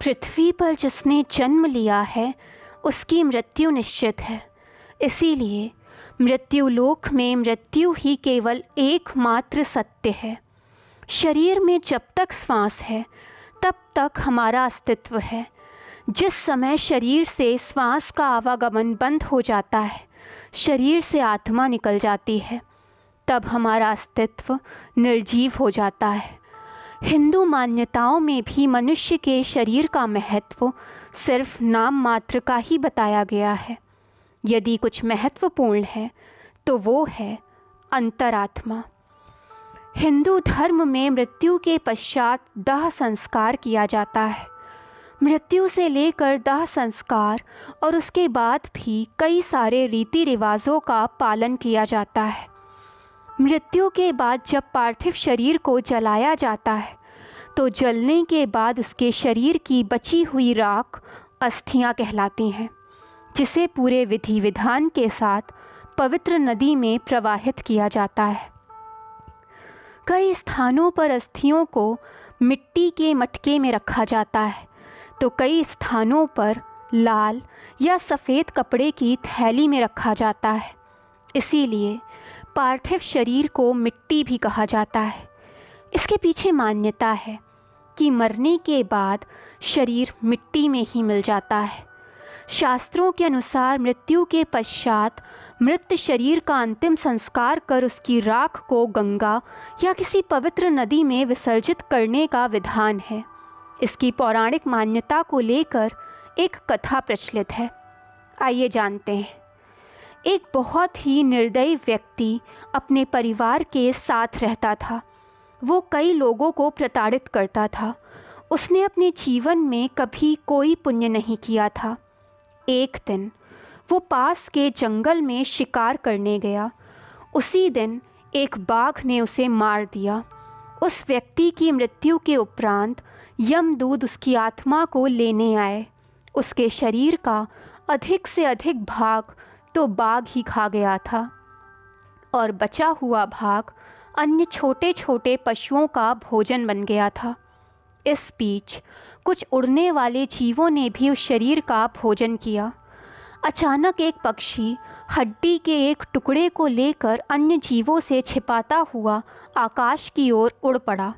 पृथ्वी पर जिसने जन्म लिया है उसकी मृत्यु निश्चित है। इसीलिए मृत्युलोक में मृत्यु ही केवल एकमात्र सत्य है। शरीर में जब तक श्वास है तब तक हमारा अस्तित्व है। जिस समय शरीर से श्वास का आवागमन बंद हो जाता है, शरीर से आत्मा निकल जाती है, तब हमारा अस्तित्व निर्जीव हो जाता है। हिंदू मान्यताओं में भी मनुष्य के शरीर का महत्व सिर्फ नाम मात्र का ही बताया गया है। यदि कुछ महत्वपूर्ण है तो वो है अंतरात्मा। हिंदू धर्म में मृत्यु के पश्चात दाह संस्कार किया जाता है। मृत्यु से लेकर दाह संस्कार और उसके बाद भी कई सारे रीति रिवाजों का पालन किया जाता है। मृत्यु के बाद जब पार्थिव शरीर को जलाया जाता है तो जलने के बाद उसके शरीर की बची हुई राख अस्थियां कहलाती हैं, जिसे पूरे विधि विधान के साथ पवित्र नदी में प्रवाहित किया जाता है। कई स्थानों पर अस्थियों को मिट्टी के मटके में रखा जाता है तो कई स्थानों पर लाल या सफ़ेद कपड़े की थैली में रखा जाता है। इसीलिए पार्थिव शरीर को मिट्टी भी कहा जाता है। इसके पीछे मान्यता है कि मरने के बाद शरीर मिट्टी में ही मिल जाता है। शास्त्रों के अनुसार मृत्यु के पश्चात मृत शरीर का अंतिम संस्कार कर उसकी राख को गंगा या किसी पवित्र नदी में विसर्जित करने का विधान है। इसकी पौराणिक मान्यता को लेकर एक कथा प्रचलित है। आइए जानते हैं। एक बहुत ही निर्दयी व्यक्ति अपने परिवार के साथ रहता था। वो कई लोगों को प्रताड़ित करता था। उसने अपने जीवन में कभी कोई पुण्य नहीं किया था। एक दिन वो पास के जंगल में शिकार करने गया। उसी दिन एक बाघ ने उसे मार दिया। उस व्यक्ति की मृत्यु के उपरांत यमदूत उसकी आत्मा को लेने आए। उसके शरीर का अधिक से अधिक भाग तो बाघ ही खा गया था और बचा हुआ भाग अन्य छोटे छोटे पशुओं का भोजन बन गया था। इस बीच कुछ उड़ने वाले जीवों ने भी उस शरीर का भोजन किया। अचानक एक पक्षी हड्डी के एक टुकड़े को लेकर अन्य जीवों से छिपाता हुआ आकाश की ओर उड़ पड़ा।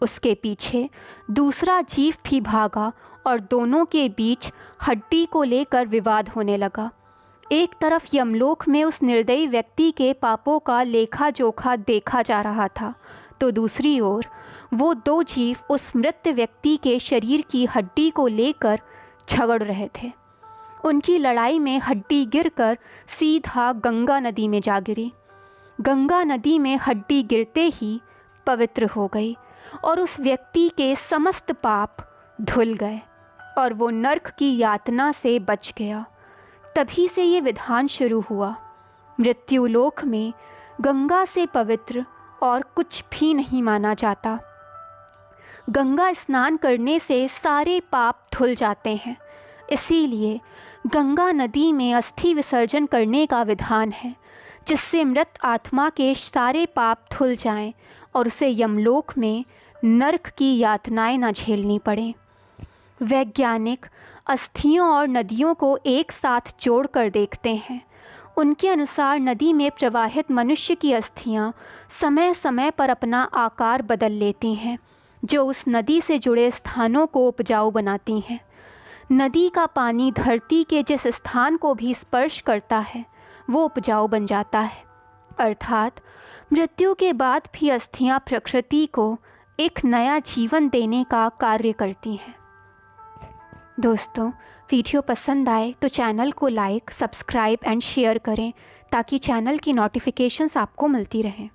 उसके पीछे दूसरा जीव भी भागा और दोनों के बीच हड्डी को लेकर विवाद होने लगा। एक तरफ यमलोक में उस निर्दयी व्यक्ति के पापों का लेखा जोखा देखा जा रहा था तो दूसरी ओर वो दो जीव उस मृत व्यक्ति के शरीर की हड्डी को लेकर झगड़ रहे थे। उनकी लड़ाई में हड्डी गिरकर सीधा गंगा नदी में जा गिरी। गंगा नदी में हड्डी गिरते ही पवित्र हो गई और उस व्यक्ति के समस्त पाप धुल गए और वो नरक की यातना से बच गया। तभी से ये विधान शुरू हुआ। मृत्युलोक में गंगा से पवित्र और कुछ भी नहीं माना जाता। गंगा स्नान करने से सारे पाप धुल जाते हैं। इसीलिए गंगा नदी में अस्थि विसर्जन करने का विधान है, जिससे मृत आत्मा के सारे पाप धुल जाएं और उसे यमलोक में नरक की यातनाएं न झेलनी पड़ें। वैज्ञानिक अस्थियों और नदियों को एक साथ जोड़कर देखते हैं। उनके अनुसार नदी में प्रवाहित मनुष्य की अस्थियां समय समय पर अपना आकार बदल लेती हैं, जो उस नदी से जुड़े स्थानों को उपजाऊ बनाती हैं। नदी का पानी धरती के जिस स्थान को भी स्पर्श करता है वो उपजाऊ बन जाता है। अर्थात मृत्यु के बाद भी अस्थियां प्रकृति को एक नया जीवन देने का कार्य करती हैं। दोस्तों, वीडियो पसंद आए तो चैनल को लाइक, सब्सक्राइब एंड शेयर करें ताकि चैनल की नोटिफिकेशंस आपको मिलती रहें।